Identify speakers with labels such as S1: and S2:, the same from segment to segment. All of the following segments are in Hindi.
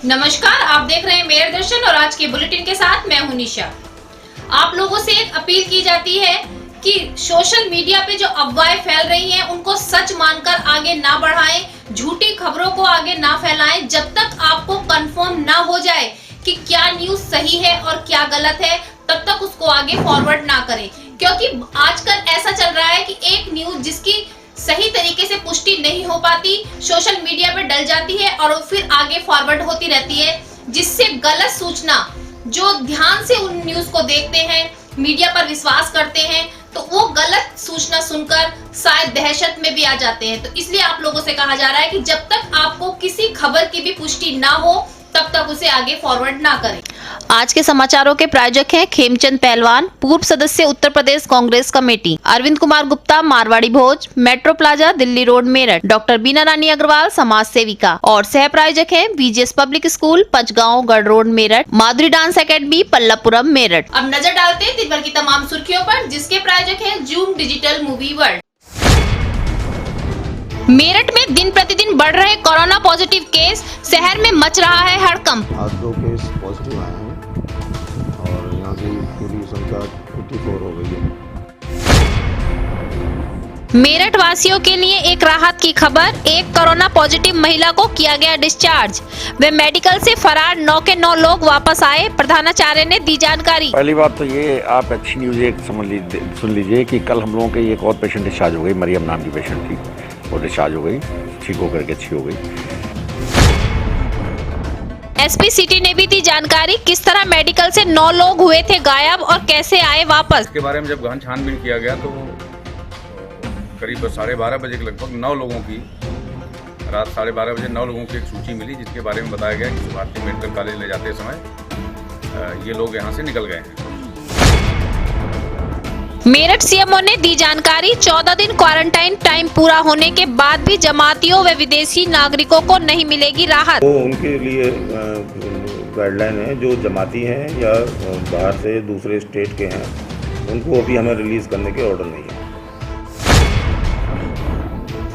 S1: नमस्कार, आप देख रहे हैं मेयर दर्शन और आज के बुलेटिन के साथ मैं हूं निशा। आप लोगों से एक अपील की जाती है कि सोशल मीडिया पे जो अफवाहें फैल रही हैं उनको सच मानकर आगे ना बढ़ाएं, झूठी खबरों को आगे ना फैलाएं जब तक आपको कंफर्म ना हो जाए कि क्या न्यूज सही है और क्या गलत है, तब तक उसको आगे फॉरवर्ड ना करें। क्योंकि आजकल ऐसा चल रहा है कि एक न्यूज जिसकी सही तरीके से पुष्टि नहीं हो पाती सोशल मीडिया पे डल जाती है और फिर आगे फॉरवर्ड होती रहती है, जिससे गलत सूचना, जो ध्यान से उन न्यूज को देखते हैं, मीडिया पर विश्वास करते हैं, तो वो गलत सूचना सुनकर शायद दहशत में भी आ जाते हैं। तो इसलिए आप लोगों से कहा जा रहा है कि जब तक आपको किसी खबर की भी पुष्टि ना हो तब तक उसे आगे फॉरवर्ड ना करें।
S2: आज के समाचारों के प्रायोजक हैं खेमचंद पहलवान, पूर्व सदस्य Uttar Pradesh Congress committee, Arvind Kumar Gupta, Marwari Bhoj, metro plaza, Delhi road, Meerut, doctor Bina Rani Agarwal, समाज सेविका, और सह प्रायोजक हैं VGS पब्लिक स्कूल, पंचगांव, गढ़ रोड, मेरठ, माधुरी डांस एकेडमी, पल्लवपुरम, मेरठ।
S1: अब नजर डालते हैं दिन भर की तमाम सुर्खियों पर, जिसके प्रायोजक हैं zoom digital movie world. Meerut में दिन प्रतिदिन बढ़ रहे कोरोना पॉजिटिव केस, शहर में मच रहा है हड़कंप।
S3: आज 2 केस पॉजिटिव आए हैं और यहाँ की पूरी संख्या 84 हो गई है।
S2: मेरठ वासियों के लिए एक राहत की खबर, एक कोरोना पॉजिटिव महिला को किया गया डिस्चार्ज। वे मेडिकल से फरार 9 के 9 लोग वापस आए, प्रधानाचार्य ने दी जानकारी।
S4: पहली बात तो ये आप अच्छी न्यूज एक सुन लीजिए कि कल हम लोगों के एक और पेशेंट डिस्चार्ज हो गई, मरियम नाम की पेशेंट थी, वो डिस्चार्ज हो गई, ठीक होकर के अच्छी हो गई।
S2: एसपी सिटी ने भी दी जानकारी, किस तरह मेडिकल से 9 लोग हुए थे गायब और कैसे आए वापस।
S5: इसके बारे में जब गहन छानबीन किया गया तो करीब 12:30 बजे के लगभग 9 लोगों की, रात 12:30 बजे 9 लोगों की एक सूची मिली, जिसके बारे में बताया गया कि भारतीय मेडिकल कॉलेज ले जाते समय ये लोग यहाँ से निकल गए हैं।
S2: मेरठ सीएमओ ने दी जानकारी, 14 दिन क्वारंटाइन टाइम पूरा होने के बाद भी जमातियों व विदेशी नागरिकों को नहीं मिलेगी राहत।
S3: वो उनके लिए गाइडलाइन है, जो जमाती हैं या बाहर से दूसरे स्टेट के हैं, उनको अभी हमें रिलीज करने के ऑर्डर नहीं है।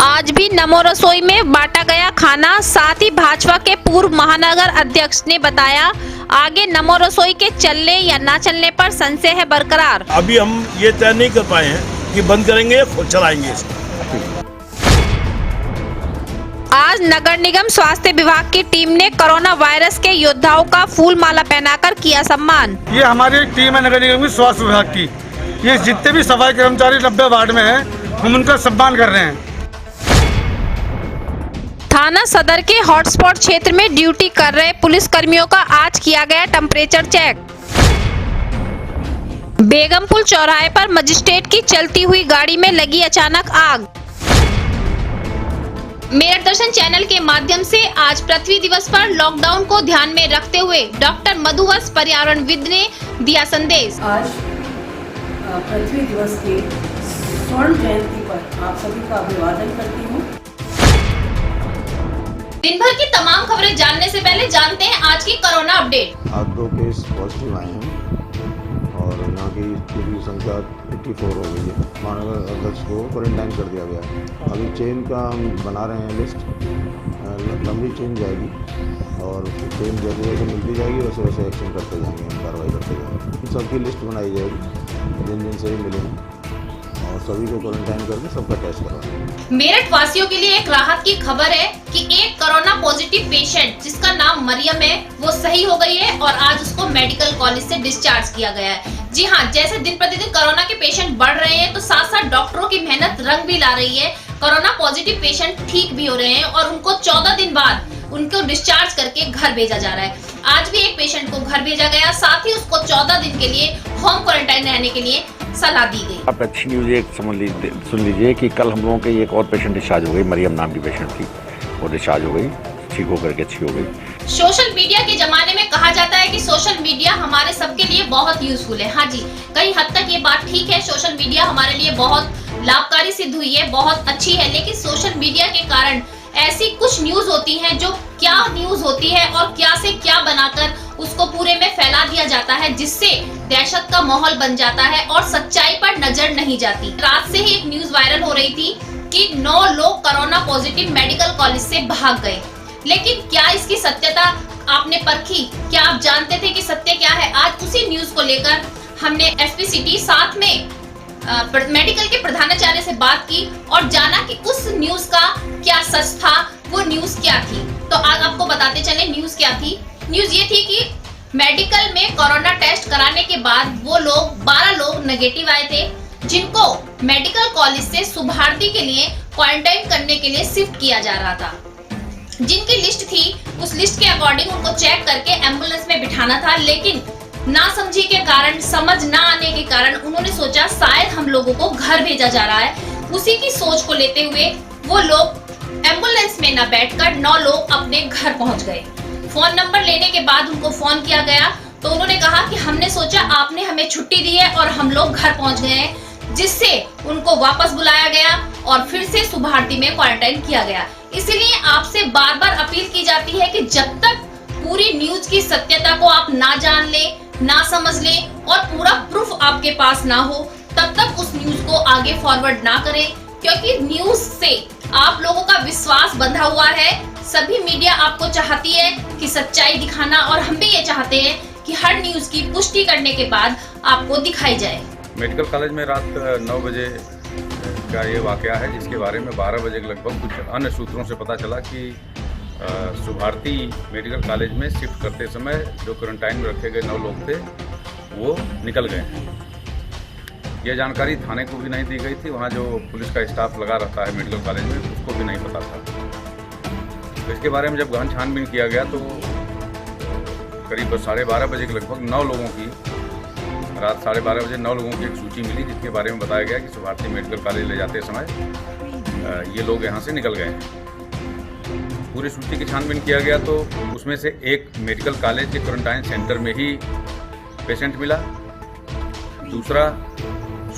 S2: आज भी नमो रसोई में बांटा गया खाना, साथ ही भाजपा के पूर्व महानगर अध्यक्ष ने बताया, आगे नमो रसोई के चलने या ना चलने पर संशय है बरकरार।
S6: अभी हम ये तय नहीं कर पाए हैं कि बंद करेंगे या चलाएंगे इसको।
S2: आज नगर निगम स्वास्थ्य विभाग की टीम ने कोरोना वायरस के योद्धाओं का फूल माला पहनाकर किया सम्मान।
S7: ये हमारी टीम है नगर निगम की स्वास्थ्य विभाग की। ये जितने भी सफाई कर्मचारी 90 वार्ड में हैं, हम उनका सम्मान कर रहे हैं।
S2: थाना सदर के हॉटस्पॉट क्षेत्र में ड्यूटी कर रहे पुलिस कर्मियों का आज किया गया टेम्परेचर चेक। बेगमपुल चौराहे पर मजिस्ट्रेट की चलती हुई गाड़ी में लगी अचानक आग।
S1: मेयर दर्शन चैनल के माध्यम से आज पृथ्वी दिवस पर लॉकडाउन को ध्यान में रखते हुए डॉक्टर मधुवंश पर्यावरणविद ने दिया संदेश।
S8: आज पृथ्वी दिवस के स्वर्ण जयंती पर आप सभी का अभिवादन करती हूँ।
S1: दिन भर की तमाम खबरें जानने से पहले जानते हैं आज की कोरोना अपडेट।
S3: आज 2 केस पॉजिटिव आए हैं और यहाँ की पूरी संख्या 84 हो गई है। महानगर अध्यक्ष को क्वारंटाइन कर दिया गया है। अभी चेन का हम बना रहे हैं लिस्ट, लंबी चेन जाएगी और चेन जैसे जैसे मिलती जाएगी वैसे वैसे एक्शन करते जाएंगे, हम कार्रवाई करते जाएंगे। सबकी लिस्ट बनाई जाएगी, जिन जिन से भी मिलेंगे और सभी को क्वारंटाइन करके सबका टेस्ट करवाएंगे।
S1: मेरठ वासियों के लिए एक राहत की खबर है कि एक कोरोना पॉजिटिव पेशेंट जिसका नाम मरियम है वो सही हो गई है और आज उसको मेडिकल कॉलेज से डिस्चार्ज किया गया है। जी हाँ, जैसे दिन प्रतिदिन कोरोना के पेशेंट बढ़ रहे हैं तो साथ साथ डॉक्टरों की मेहनत रंग भी ला रही है। कोरोना पॉजिटिव पेशेंट ठीक भी हो रहे हैं और उनको 14 दिन बाद उनको डिस्चार्ज करके घर भेजा जा रहा है। आज भी एक पेशेंट को घर भेजा गया, साथ ही उसको 14 दिन के लिए होम क्वारंटाइन रहने के लिए सलाह दी गई।
S4: आप अच्छी न्यूज एक सुन लीजिए कि कल हम लोगों के एक और पेशेंट डिस्चार्ज हो गई, मरियम नाम की पेशेंट थी, वो डिस्चार्ज हो गई, ठीक होकर के अच्छी हो गई।
S1: सोशल मीडिया के जमाने में कहा जाता है कि सोशल मीडिया हमारे सबके लिए बहुत यूजफुल है। हाँ जी, कई हद तक ये बात ठीक है, सोशल मीडिया हमारे लिए बहुत लाभकारी सिद्ध हुई है, बहुत अच्छी है। लेकिन सोशल मीडिया के कारण ऐसी कुछ न्यूज होती हैं जो क्या न्यूज होती है और क्या से क्या बनाकर उसको पूरे में फैला दिया जाता है, जिससे दहशत का माहौल बन जाता है और सच्चाई पर नजर नहीं जाती। रात से ही एक न्यूज वायरल हो रही थी कि 9 लोग कोरोना पॉजिटिव मेडिकल कॉलेज से भाग गए, लेकिन क्या इसकी सत्यता आपने परखी? क्या आप जानते थे कि सत्य क्या है? आज उसी न्यूज को लेकर हमने एसपी सिटी साथ में मेडिकल के प्रधानाचार्य से बात की और जाना कि उस न्यूज का क्या सच था, वो न्यूज क्या थी। तो आज आपको बताते चले न्यूज क्या थी। न्यूज ये थी कि मेडिकल में कोरोना टेस्ट कराने के बाद वो लोग 12 लोग नेगेटिव आए थे, जिनको मेडिकल कॉलेज से शुभार्थी के लिए क्वारंटाइन करने के लिए शिफ्ट किया जा रहा था। जिनकी लिस्ट थी उस लिस्ट के अकॉर्डिंग उनको चेक करके एम्बुलेंस में बिठाना था, लेकिन नासमझी के कारण, समझ ना आने के कारण उन्होंने सोचा शायद हम लोगों को घर भेजा जा रहा है। उसी की सोच को लेते हुए वो लोग एम्बुलेंस में न बैठकर 9 लोग अपने घर पहुंच गए। फोन नंबर लेने के बाद उनको फोन किया गया तो उन्होंने कहा कि हमने सोचा आपने हमें छुट्टी दी है और हम लोग घर पहुंच गए हैं, जिससे उनको वापस बुलाया गया और फिर से शुभार्थी में क्वारंटाइन किया गया। इसलिए आपसे बार बार अपील की जाती है कि जब तक पूरी न्यूज की सत्यता को आप ना जान ले, ना समझ ले और पूरा प्रूफ आपके पास ना हो, तब तक उस न्यूज को आगे फॉरवर्ड ना करें, क्योंकि न्यूज से आप लोगों का विश्वास बंधा हुआ है। सभी मीडिया आपको चाहती है कि सच्चाई दिखाना और हम भी ये चाहते हैं कि हर न्यूज की पुष्टि करने के बाद आपको दिखाई जाए।
S5: मेडिकल कॉलेज में रात 9 बजे का ये वाकया है, जिसके बारे में 12 बजे के लगभग कुछ अन्य सूत्रों से पता चला कि शुभार्थी मेडिकल कॉलेज में शिफ्ट करते समय जो क्वारंटाइन में रखे गए 9 लोग थे वो निकल गए हैं। यह जानकारी थाने को भी नहीं दी गई थी, वहाँ जो पुलिस का स्टाफ लगा रहता है मेडिकल कॉलेज में उसको भी नहीं पता था। तो इसके बारे में जब गहन छानबीन किया गया तो करीब 12:30 बजे के लगभग 9 लोगों की, रात 12:30 बजे 9 लोगों की एक सूची मिली, जिसके बारे में बताया गया कि शुभार्थी मेडिकल कॉलेज ले जाते समय ये लोग यहाँ से निकल गए हैं। पूरी सूची की छानबीन किया गया तो उसमें से एक मेडिकल कॉलेज के क्वारंटाइन सेंटर में ही पेशेंट मिला, दूसरा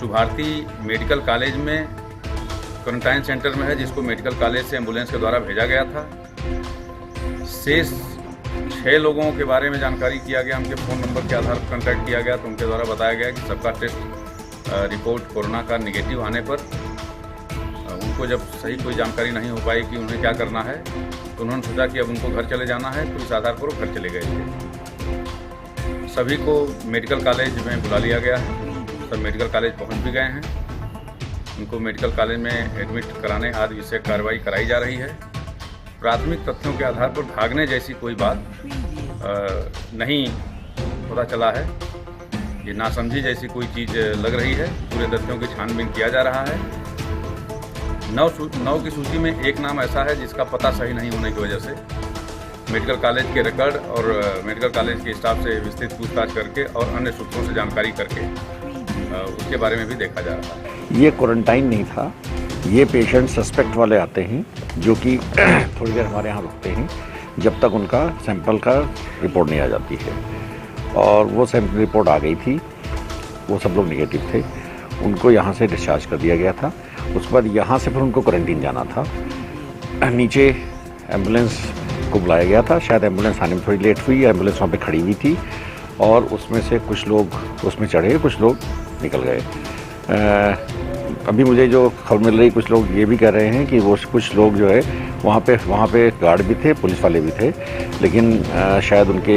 S5: शुभार्थी मेडिकल कॉलेज में क्वारंटाइन सेंटर में है, जिसको मेडिकल कॉलेज से एम्बुलेंस के द्वारा भेजा गया था। शेष 6 लोगों के बारे में जानकारी किया गया, उनके फ़ोन नंबर के आधार पर कॉन्टैक्ट किया गया तो उनके द्वारा बताया गया कि सबका टेस्ट रिपोर्ट कोरोना का नेगेटिव आने पर उनको जब सही कोई जानकारी नहीं हो पाई कि उन्हें क्या करना है तो उन्होंने सोचा कि अब उनको घर चले जाना है, तो इस आधार पर वो घर चले गए थे। सभी को मेडिकल कॉलेज में बुला लिया गया है, सब मेडिकल कॉलेज पहुंच भी गए हैं। उनको मेडिकल कॉलेज में एडमिट कराने आदि विषय कार्रवाई कराई जा रही है। प्राथमिक तथ्यों के आधार पर भागने जैसी कोई बात नहीं पता चला है, ये नासमझी जैसी कोई चीज़ लग रही है। पूरे तथ्यों की छानबीन किया जा रहा है। 9 की सूची में एक नाम ऐसा है जिसका पता सही नहीं होने की वजह से मेडिकल कॉलेज के रिकॉर्ड और मेडिकल कॉलेज के स्टाफ से विस्तृत पूछताछ करके और अन्य सूत्रों से जानकारी करके उसके बारे में भी देखा जा रहा है।
S4: ये क्वारंटाइन नहीं था, ये पेशेंट सस्पेक्ट वाले आते हैं जो कि थोड़ी देर हमारे यहाँ रुकते हैं जब तक उनका सैंपल का रिपोर्ट नहीं आ जाती है। और वो सैंपल रिपोर्ट आ गई थी, वो सब लोग नेगेटिव थे, उनको यहाँ से डिस्चार्ज कर दिया गया था। उसके बाद यहाँ से फिर उनको क्वारंटीन जाना था। नीचे एम्बुलेंस को बुलाया गया था, शायद एम्बुलेंस आने में थोड़ी लेट हुई, एम्बुलेंस वहाँ पे खड़ी हुई थी और उसमें से कुछ लोग उसमें चढ़े, कुछ लोग निकल गए। अभी मुझे जो खबर मिल रही, कुछ लोग ये भी कह रहे हैं कि वो कुछ लोग जो है वहाँ पे गार्ड भी थे, पुलिस वाले भी थे, लेकिन शायद उनके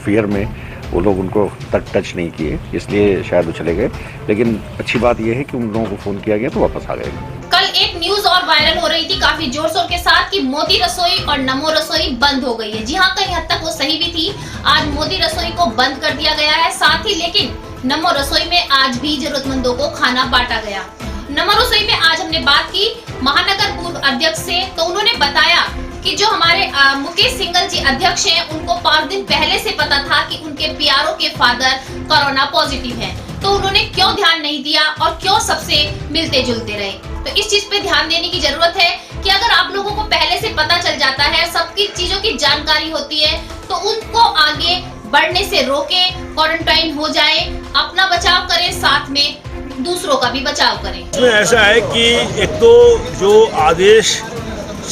S4: फियर में वो लोग उनको टच नहीं किए, इसलिए शायद वो चले गए। लेकिन अच्छी बात यह है कि उन लोगों को फ़ोन किया गया तो वापस आ गए।
S1: कल एक न्यूज और वायरल हो रही थी काफी जोर शोर के साथ कि मोदी रसोई और नमो रसोई बंद हो गई है। जी हाँ, कहीं हद तक वो सही भी थी। आज मोदी रसोई को बंद कर दिया गया है, साथ ही लेकिन नमो रसोई में आज भी जरूरतमंदों को खाना बांटा गया। नमो रसोई में आज हमने बात की महानगर पूर्व अध्यक्ष से, तो उन्होंने बताया कि जो हमारे मुकेश सिंघल जी अध्यक्ष हैं, उनको 5 दिन पहले से पता था कि उनके पीआरओ के फादर कोरोना पॉजिटिव हैं, तो उन्होंने क्यों ध्यान नहीं दिया और क्यों सबसे मिलते जुलते रहे। तो इस चीज पे ध्यान देने की जरूरत है कि अगर आप लोगों को पहले से पता चल जाता है, सबकी चीजों की जानकारी होती है, तो उनको आगे बढ़ने से रोके, क्वारंटाइन हो जाए, अपना बचाव करें, साथ में दूसरों का भी बचाव करें।
S6: इसमें ऐसा है कि एक तो जो आदेश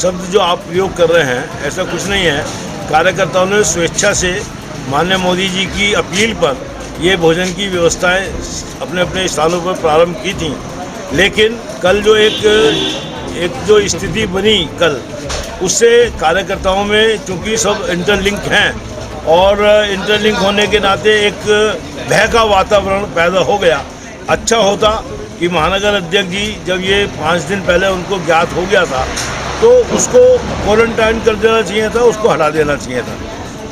S6: शब्द जो आप प्रयोग कर रहे हैं, ऐसा कुछ नहीं है। कार्यकर्ताओं ने स्वेच्छा से माननीय मोदी जी की अपील पर ये भोजन की व्यवस्थाएं अपने अपने स्थानों पर प्रारंभ की थी, लेकिन कल जो एक जो स्थिति बनी कल, उससे कार्यकर्ताओं में चूँकि सब इंटरलिंक हैं और इंटरलिंक होने के नाते एक भय का वातावरण पैदा हो गया। अच्छा होता कि महानगर अध्यक्ष जी जब ये 5 दिन पहले उनको ज्ञात हो गया था तो उसको क्वारंटाइन कर देना चाहिए था, उसको हटा देना चाहिए था।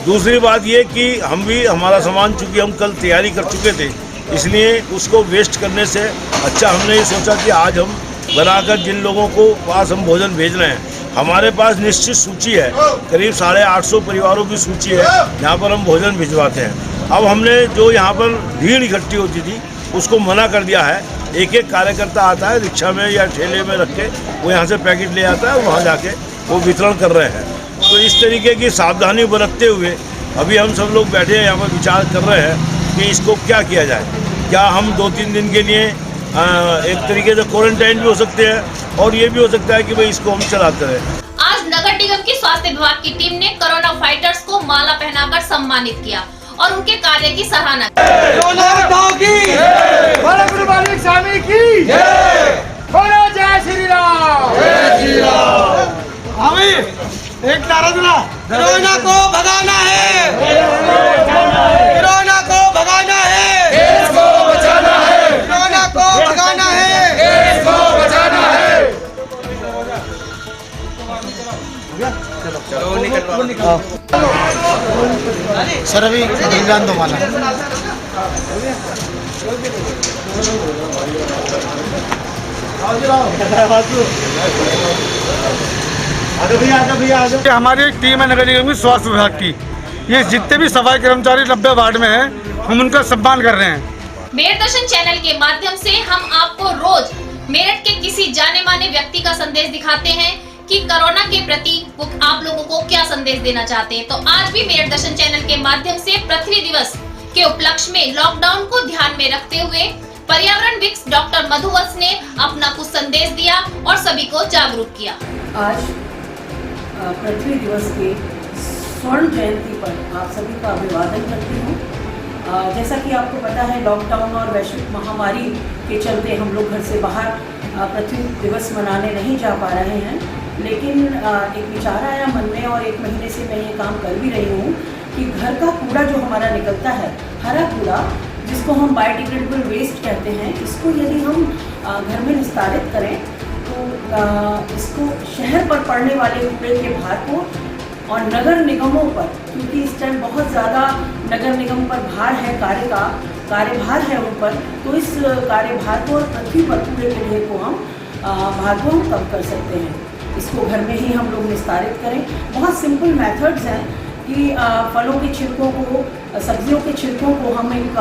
S6: दूसरी बात ये कि हम भी हमारा सामान चूँकि हम कल तैयारी कर चुके थे इसलिए उसको वेस्ट करने से अच्छा हमने ये सोचा कि आज हम बनाकर जिन लोगों को पास हम भोजन भेज रहे हैं, हमारे पास निश्चित सूची है, करीब 850 परिवारों की सूची है यहाँ पर हम भोजन भिजवाते हैं। अब हमने जो यहाँ पर भीड़ इकट्ठी होती थी उसको मना कर दिया है। एक एक कार्यकर्ता आता है रिक्शा में या ठेले में रख के वो यहाँ से पैकेट ले आता है, वहाँ जाके वो वितरण कर रहे हैं। तो इस तरीके की सावधानी बरतते हुए अभी हम सब लोग बैठे हैं यहाँ पर विचार कर रहे हैं कि इसको क्या किया जाए। क्या हम 2-3 दिन के लिए एक तरीके से क्वारंटाइन भी हो सकते हैं और ये भी हो सकता है कि भाई इसको हम चलाते रहें।
S1: आज नगर निगम की स्वास्थ्य विभाग की टीम ने कोरोना फाइटर्स को माला पहनाकर सम्मानित किया और उनके कार्य की सराहना
S7: की। एक नारा सुना, कोरोना को भगाना है, कोरोना को भगाना है, देश को बचाना है, कोरोना को भगाना है, देश को बचाना है। चलो निकल सर अभी ध्यान दो माना। हमारी एक टीम है नगर निगम की स्वास्थ्य विभाग की। ये जितने भी सफाई कर्मचारी 90 वार्ड में हैं, हम उनका सम्मान कर रहे हैं।
S1: मेरठ दर्शन चैनल के माध्यम से हम आपको रोज मेरठ के किसी जाने माने व्यक्ति का संदेश दिखाते हैं कि कोरोना के प्रति वो आप लोगों को क्या संदेश देना चाहते हैं। तो आज भी मेरठ दर्शन चैनल के माध्यम से पृथ्वी दिवस के उपलक्ष्य में लॉकडाउन को ध्यान में रखते हुए पर्यावरण विक्स डॉक्टर मधुवत्स ने अपना कुछ संदेश दिया और सभी को जागरूक किया।
S8: आज पृथ्वी दिवस के स्वर्ण जयंती पर आप सभी का अभिवादन करती हूँ। जैसा कि आपको पता है लॉकडाउन और वैश्विक महामारी के चलते हम लोग घर से बाहर पृथ्वी दिवस मनाने नहीं जा पा रहे हैं, लेकिन एक विचार आया मन में और 1 महीने से मैं ये काम कर भी रही हूँ कि घर का कूड़ा जो हमारा निकलता है, हरा कूड़ा जिसको हम बायोडिग्रेडेबल वेस्ट कहते हैं, इसको यदि हम घर में निस्तारित करें तो इसको शहर पर पड़ने वाले कूड़े के भार को और नगर निगमों पर, क्योंकि इस टाइम बहुत ज़्यादा नगर निगम पर भार है, कार्यभार है उन पर, तो इस कार्यभार को और पृथ्वी पर कूड़े के ढेर को हम भार को हम कम कर सकते हैं। इसको घर में ही हम लोग निस्तारित करें। बहुत सिंपल मेथड्स हैं कि फलों के छिलकों को, सब्जियों के छिलकों को हम एक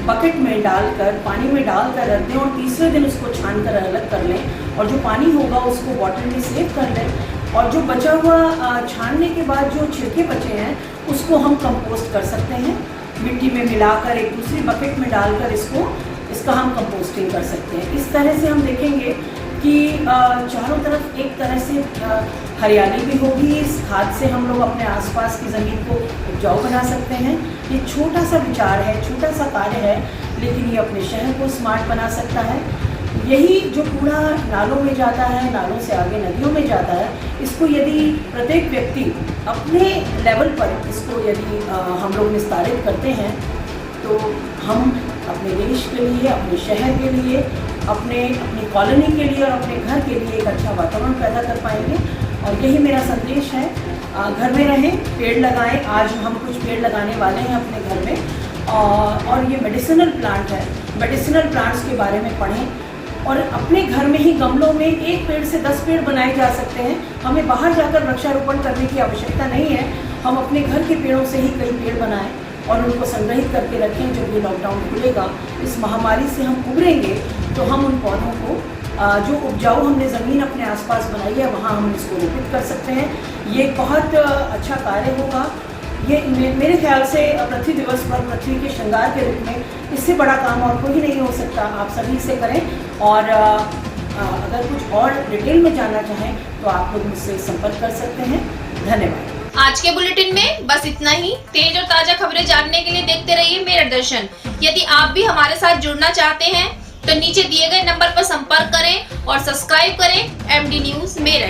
S8: बकेट में डालकर, पानी में डालकर रख दें और तीसरे दिन उसको छान कर अलग कर लें और जो पानी होगा उसको बॉटल में सेव कर लें और जो बचा हुआ छानने के बाद जो छिलके बचे हैं उसको हम कंपोस्ट कर सकते हैं। मिट्टी में मिलाकर एक दूसरी बकेट में डालकर इसका हम कंपोस्टिंग कर सकते हैं। इस तरह से हम देखेंगे कि चारों तरफ एक तरह से हरियाली भी होगी। इस खाद से हम लोग अपने आसपास की ज़मीन को उपजाऊ बना सकते हैं। ये छोटा सा विचार है, छोटा सा कार्य है, लेकिन ये अपने शहर को स्मार्ट बना सकता है। यही जो कूड़ा नालों में जाता है, नालों से आगे नदियों में जाता है, इसको यदि प्रत्येक व्यक्ति अपने लेवल पर इसको यदि हम लोग निस्तारित करते हैं तो हम अपने देश के लिए, अपने शहर के लिए, अपनी कॉलोनी के लिए और अपने घर के लिए एक अच्छा वातावरण पैदा कर पाएंगे। और यही मेरा संदेश है, घर में रहें, पेड़ लगाएं। आज हम कुछ पेड़ लगाने वाले हैं अपने घर में और ये मेडिसिनल प्लांट है। मेडिसिनल प्लांट्स के बारे में पढ़ें और अपने घर में ही गमलों में 1 पेड़ से 10 पेड़ बनाए जा सकते हैं। हमें बाहर जाकर वृक्षारोपण करने की आवश्यकता नहीं है। हम अपने घर के पेड़ों से ही कई पेड़ बनाएं और उनको संग्रहित करके रखें। जब ये लॉकडाउन खुलेगा, इस महामारी से हम उभरेंगे तो हम उन पौधों को जो उपजाऊ हमने ज़मीन अपने आसपास बनाई है वहाँ हम इसको रोपित कर सकते हैं। ये बहुत अच्छा कार्य होगा। ये मेरे ख्याल से पृथ्वी दिवस पर पृथ्वी के श्रृंगार के रूप में इससे बड़ा काम और कोई नहीं हो सकता। आप सभी इसे करें और अगर कुछ और डिटेल में जानना चाहें तो आप लोग मुझसे संपर्क कर सकते हैं। धन्यवाद।
S1: आज के बुलेटिन में बस इतना ही। तेज और ताजा खबरें जानने के लिए देखते रहिए मेरठ दर्शन। यदि आप भी हमारे साथ जुड़ना चाहते हैं तो नीचे दिए गए नंबर पर संपर्क करें और सब्सक्राइब करें MD न्यूज़ मेरठ।